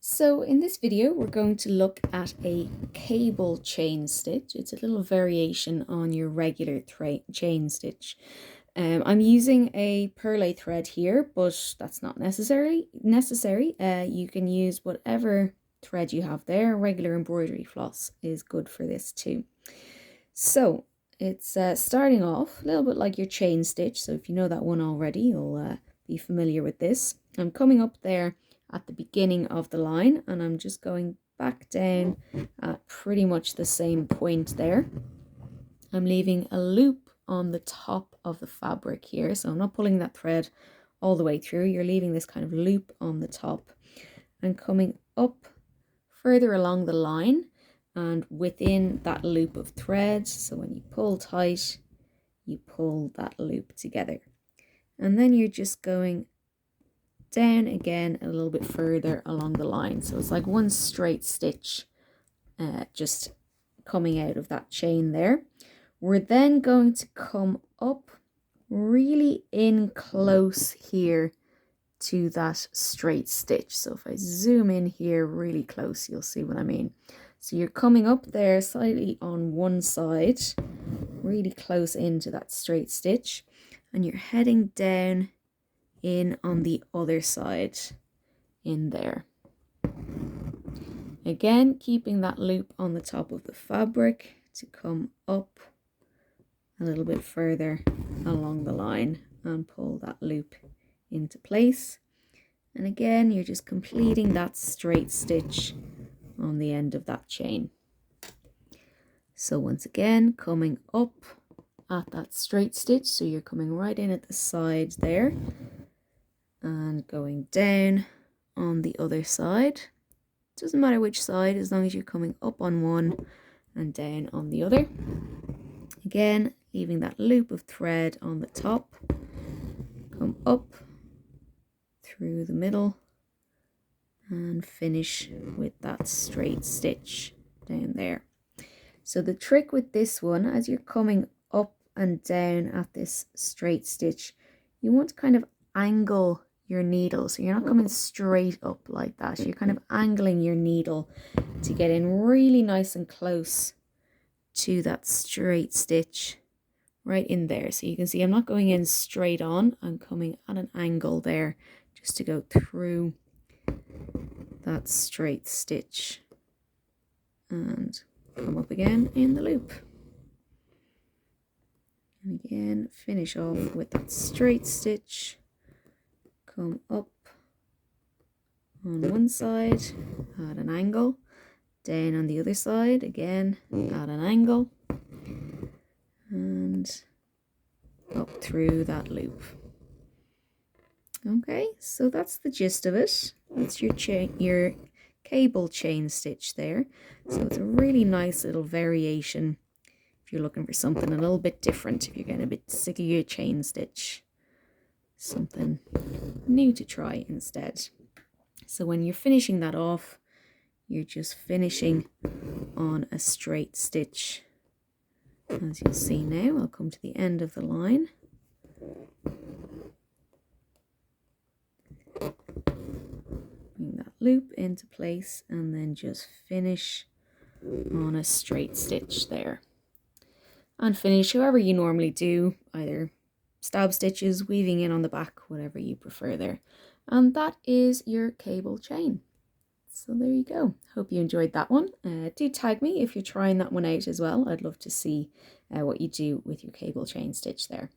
So in this video, we're going to look at a cable chain stitch. It's a little variation on your regular chain stitch. I'm using a perlé thread here, but that's not necessary. You can use whatever thread you have there. Regular embroidery floss is good for this too. So it's starting off a little bit like your chain stitch. So if you know that one already, you'll be familiar with this. I'm coming up there at the beginning of the line, and I'm just going back down at pretty much the same point there. I'm leaving a loop on the top of the fabric here, so I'm not pulling that thread all the way through. You're leaving this kind of loop on the top and coming up further along the line and within that loop of thread. So when you pull tight, you pull that loop together, and then you're just going down again a little bit further along the line. So it's like one straight stitch just coming out of that chain there. We're then going to come up really in close here to that straight stitch. So if I zoom in here really close, you'll see what I mean. So you're coming up there slightly on one side, really close into that straight stitch, and you're heading down in on the other side in there. Again, keeping that loop on the top of the fabric to come up a little bit further along the line and pull that loop into place. And again, you're just completing that straight stitch on the end of that chain. So once again, coming up at that straight stitch, so you're coming right in at the side there and going down on the other side. Doesn't matter which side, as long as you're coming up on one and down on the other. Again, leaving that loop of thread on the top, come up through the middle and finish with that straight stitch down there. So the trick with this one, as you're coming up and down at this straight stitch, you want to kind of angle your needle, so you're not coming straight up like that. You're kind of angling your needle to get in really nice and close to that straight stitch right in there. So you can see I'm not going in straight on, I'm coming at an angle there just to go through that straight stitch and come up again in the loop. And again, finish off with that straight stitch, come up on one side at an angle, down on the other side again at an angle, and up through that loop. Okay, so that's the gist of it. That's your cable chain stitch there. So it's a really nice little variation if you're looking for something a little bit different, if you're getting a bit sick of your chain stitch. Something new to try instead. So when you're finishing that off, you're just finishing on a straight stitch. As you'll see now, I'll come to the end of the line. Bring that loop into place and then just finish on a straight stitch there. And finish however you normally do, either stab stitches, weaving in on the back, whatever you prefer there. And that is your cable chain. So there you go. Hope you enjoyed that one. Do tag me if you're trying that one out as well. I'd love to see what you do with your cable chain stitch there.